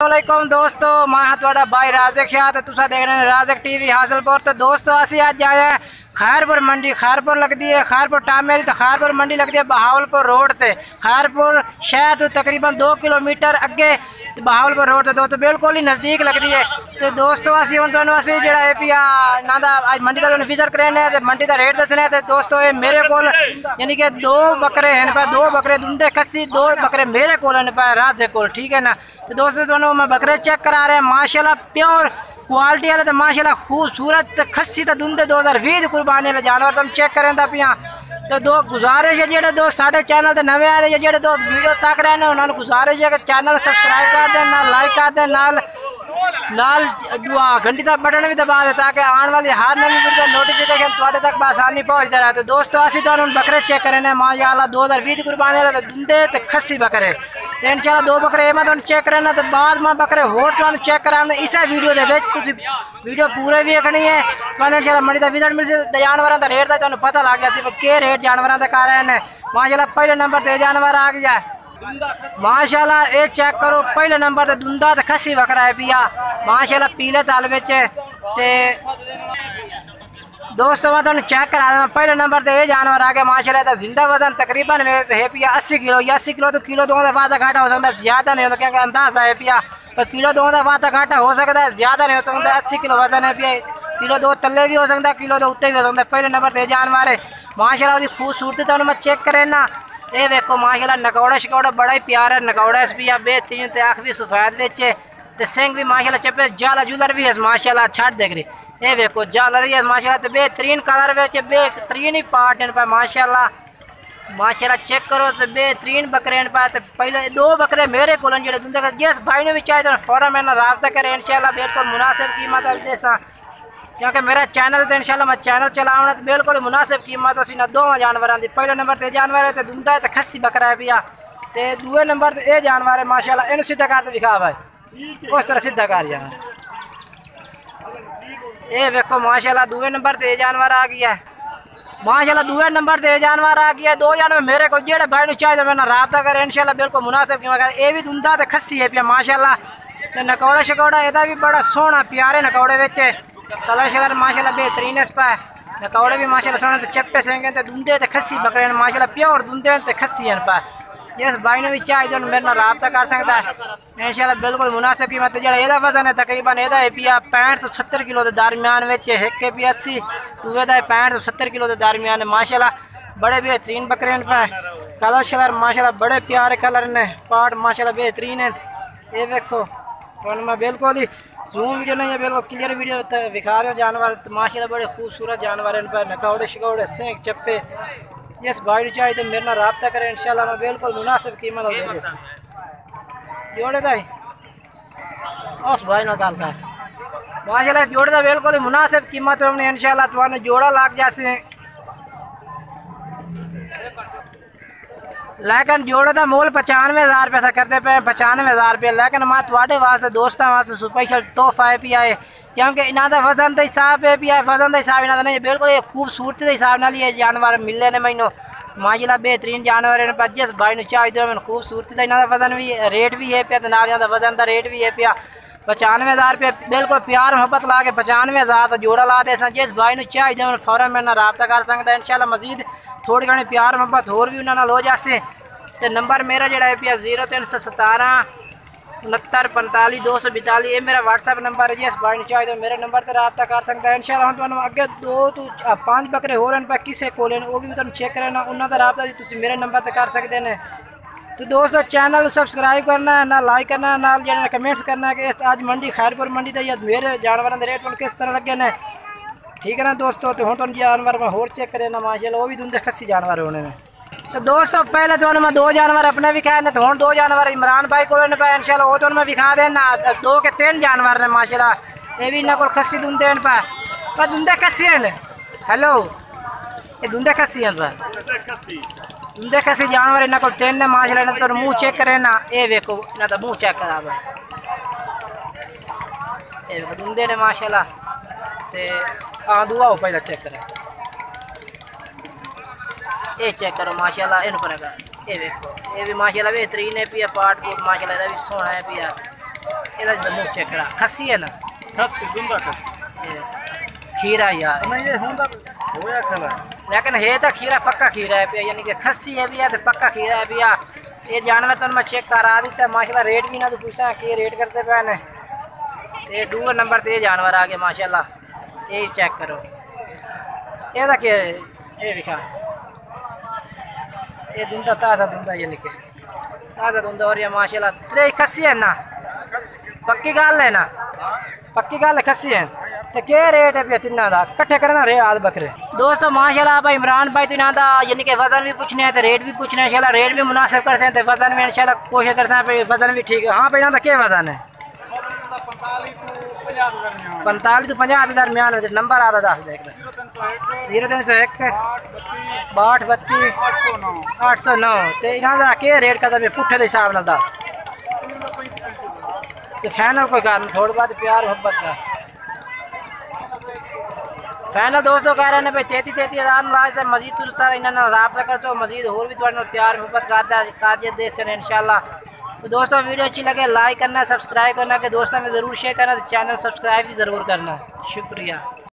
वालेकुम दोस्तों, मैं थोड़ा भाई राज़क शाह तो तुसा देख रहे हैं राज़क टीवी हासिलपुर। तो दोस्तों असी अज आए हैं खैरपुर मंडी। खैरपुर लगती है खैरपुर टामेल तो खैरपुर मंडी लगती है बहावलपुर रोड से। खैरपुर शहर तो तकरीबन 2 किलोमीटर अगे बहावलपुर रोड से दोस्तों बिल्कुल ही नज़दीक लगती है। तो दोस्तों असी हम दोनों असी जो है पिया ना अज मंडी का विजिट करने तो मंडी का रेट दसने। तो दोस्तों ये मेरे को यानी कि 2 बकरे हैं पे, 2 बकरे दुंदे खस्सी, 2 बकरे मेरे को राज़क को, ठीक है ना। तो दोस्तों दोनों मैं बकरे चेक करा रहे हैं माशाल्लाह प्योर क्वालिटी वाले। तो माशाल्लाह खूबसूरत खस्सी तो दुंदे 2020 कुर्बानी वाले जानवर तुम चेक करें तो पिया। तो दो गुजारिश है जो दोस्त साढ़े चैनल तो नवे आ रहे हैं, जो दोस्त वीडियो तक रहे हैं उन्होंने गुजारिश है कि चैनल सब्सक्राइब कर दें, ना लाइक कर दें, नाल घंटी का बटन भी दबा दे ताकि आने वाली हर नवी वीडियो नोटिफिकेशन थोड़े तक आसानी पहुँचता रहे। तो दोस्तों असी तो बकरे चेक करें माशाल्लाह 2020 कुर्बानी वाले दुंदे तो खस्सी बकरे। तो इंशाल्लाह 2 बकरे मैं तुम चेक करना तो बाद में बकरे होर तुम चेक कराना इस वीडियो के वीडियो पूरे वेखनी है। तो इंशाल्लाह मंडी का विजिट मिल जाए जानवरों का रेट का तुम्हें पता लग गया कि रेट जानवरों का कर रहे हैं। माशाल्लाह पहले नंबर पर जानवर आ गया माशाल्लाह। ये चेक करो पहले नंबर पर दुंदा तो खस्सी बकरा है पिया माशाल्लाह पीले तल बिच। दोस्तों मैं तुम चेक करा दें पहले नंबर पर ये जानवर आ गया माशाल्लाह। जिंदा वजन तकरीबन है पिया 80 किलो या 80 किलो। तो किलो 2 का वादा घाटा हो सकता है, ज़्यादा नहीं होता क्योंकि अंदाजा है पिया। पर किलो 2 का वादा घाटा हो सकता है, ज़्यादा नहीं हो सकता। 80 किलो वजन है पिया, किलो 2 तले भी हो सकता है, किलो 2 उत्ते भी हो सकता है। पहले नंबर पर जानवर है माशाल्लाह। उसकी खूबसूरती तो मैं चेक करें ना, ये देखो माशाल्लाह नकौड़ा शकौड़ा बड़ा ही प्यार है। नकौड़ा इस पिया बेहतरीन तो आँख भी सफेद बेचे तो सिंह भी माशाल्लाह चपे जाला जुलर भी है माशाल्लाह। छठ देख रही ये देखो जालर है माशाल्लाह। तो बेहतरीन कलर बेचे बेहतरीन ही पार्ट इन पर माशाल्लाह। माशाल्लाह चेक करो तो बेहतरीन बकरे इन पर। तो पहले 2 बकरे मेरे को जो जिस भाई ने भी चाहे तो फौरन मैंने रब्ता करें इंशाल्लाह बिल्कुल मुनासिब कीमत देसा क्योंकि मेरा चैनल तो इंशाल्लाह मैं चैनल चलाऊँ तो बिल्कुल मुनासिब कीमत असी ना 2 जानवरों की। पहले नंबर पर जानवर है तो दुंदा है तो खस्सी बकरा है पिया। तो दूसरे नंबर पर यह जानवर है माशाल्लाह। इन सीधा कर दिखा भाई उस तरह सीधा कर यार। ये देखो माशाल्लाह दूसरे नंबर पर जानवर आ गया है माशाल्लाह। दूसरे नंबर पर जानवर आ गया है। 2 जानवर मेरे को जेड़े भाई चाहिए मैंने रब्ता करें इंशाल्लाह बिल्कुल मुनासिब कीमत। ये भी दुंदा तो खस्सी है पिया माशाल्लाह। तो नकौड़ा शकौड़ा यदा भी बड़ा सोहना प्यारे नकौड़े बिच कलर शलर माशाल्लाह बेहतरीन इस पर। नकौड़े भी माशाल्लाह सोने तो चप्पे सेंगे तो दुंदे तो खस्सी बकरे माशाल्लाह प्योर दुंदे तो खस्सी हैं पर। जिस भाई ने भी चाहे जो मेरे नाल रब्ता कर सकता है इंशाल्लाह बिल्कुल मुनासिब कीमत। जो यदा वजन है तकरीबन यदा है पिया 65 तो 70 किलो के दरमियान में एक है पिया 80 दूसरे का 65 तो 70 किलो के दरमियान है माशाल्लाह। बड़े बेहतरीन बकरे हैं पर कलर शलर माशाल्लाह बड़े प्यारे कलर ने पार्ट माशाल्लाह बेहतरीन है। ये देखो तो मैं बिल्कुल ही जूम जो नहीं है बिल्कुल क्लियर वीडियो दिखा रहे हो जानवर। तो माशाल्लाह बड़े खूबसूरत जानवर इन पर नकौड़े शकौड़े सेंक चप्पे। जिस भाई चाहिए तो मेरे नाल रब्ता करें इंशाल्लाह मैं बिल्कुल मुनासिब कीमत दे दे जोड़े दाई उस भाई ना गल कर माशाल्लाह। जोड़े का बिल्कुल ही मुनासिब कीमत हमने इंशाल्लाह तुम्हें जोड़ा लाग जैसे। लेकिन जोड़े का मोल 95,000 पैसा करते पे 95,000 रुपये। लेकिन मैं थोड़े वास्ते दोस्तों वास्ते स्पेशल तोहफा है पिया है क्योंकि इन्हों का वजन का हिसाब है पिया वजन का हिसाब इन्हों नहीं बिल्कुल ये खूबसूरती के हिसाब न ये जानवर मिले ने मैनू माशाल्लाह बेहतरीन जानवर इन पर। जिस भाई चाहिए मैंने खूबसूरती का इन्हों का वजन भी रेट भी है पिया तो नालियों का वजन का रेट भी है पिया 95,000 रुपये बिल्कुल प्यार मोहब्बत ला के 95,000 का जोड़ा ला दे। जिस भाई चाहिए मैं फौरन मेरे नाल रब्ता कर सकता है इंशाल्लाह। मजीद थोड़ी घनी प्यार मोहब्बत होर भी उन्होंने हो जासे। तो नंबर मेरा जोड़ा है पिया 0317 69 45 242 ये मेरा व्हाट्सएप नंबर है। जिस भाई चाहिए तो मेरे नंबर पर रब्ता कर सकता है इंशाल्लाह। हम तुहानू अगे 2 तो 5 बकरे होर हैं पर किसी को वो भी तुम चेक करना उन्होंने रब्ता भी तुम मेरे नंबर पर कर सकते हैं। तो दोस्तों चैनल सब्सक्राइब करना ना लाइक करना ना जो कमेंट्स करना कि आज मंडी खैरपुर मंडी तो या मेरे जानवरों के रेट किस तरह लगे ने, ठीक है ना दोस्तों। तो हम तुम जानवर मैं होर चेक करें ना माशाल्लाह वो भी दुंदे खस्सी जानवर होने में। तो दोस्तों पहले तो मैं 2 जानवर अपने भी खाए तो हम 2 जानवर इमरान भाई को इंशाल्लाह वो तो मैं दिखा देना 2 के 3 जानवर ने माशाल्लाह। ये भी इन्होंने को खस्सी दुंदे पर दुंदे खस्सी हैं। हेलो ये दुंदे खस्सी हैं दुंदे खस्सी जानवर इन्होंने को 3 ने माशाल्लाह। तो मुँह चेक करें ना ये देखो इन्हों का मुँह चेक करा भाई ये देखो दुंदे ने माशाल्लाह। तो दुआ हो पहले चेक करें ये चेक करो माशाल्लाह इन पर ये देखो ये भी माशाल्लाह बेहतरीन है पिया पार्ट को माशाल्लाह भी सोना है पिया ਇਹਦਾ ਮੂੰਹ ਚੈੱਕ ਕਰਾ ਖੱਸੀ ਹੈ ਨਾ ਖੱਸੀ ਦੁੰਦਾ ਖੱਸੀ खीरा यार नहीं ये होंदा होया खला लेकिन है तो खीरा पक्का खीरा है पे यानी कि खस्सी है भी है तो पक्का खीरा है भी है। ये जानवर तो मैं चेक करा दिता है माशाल्लाह रेट भी ना तो पूछा कि रेट करते पे ने ये दूसरे नंबर पे ये जानवर आ गए माशाल्लाह ये चेक करो ये दा के ये दिखा ये दुंदा ताजा दुंदा यानी कि ताजा दुंदा और ये माशाल्लाह तेरे खस्सी है ना पक्की गल है ना पक्की गल है खस्सी है तो क्या रेट है भैया तिना दा कट्ठे करना रे आद बकरे दोस्तों माशाल्लाह भाई इमरान भाई तो इन्हां दा यानी कि वजन भी पूछने हैं तो रेट भी पूछने हैं इंशाल्लाह रेट भी मुनासिब कर सकते हैं वजन भी इंशाल्लाह कोशिश कर सकते हैं वजन भी ठीक है। हाँ भाई इन्हां दा क्या वजन है 45 तो 50 के दरमियान है नंबर आता दस देख 0301 62 809 तो इन्हां दा क्या रेट करदा मैं पुट्ठे दे हिसाब नाल दस तो फाइनल कोई गल थोड़ी बहुत प्यार मोहब्बत का फाइनल दोस्तों कह रहे हैं भाई 33,000 नाराज मजीद तुम इन्होंने रबता कर सो मजीद होर भी थोड़े प्यार मोहब्बत कर दे चले इंशाल्लाह। तो दोस्तों वीडियो अच्छी लगे लाइक करना सब्सक्राइब करना कि दोस्तों में ज़रूर शेयर करना चैनल सब्सक्राइब भी ज़रूर करना शुक्रिया।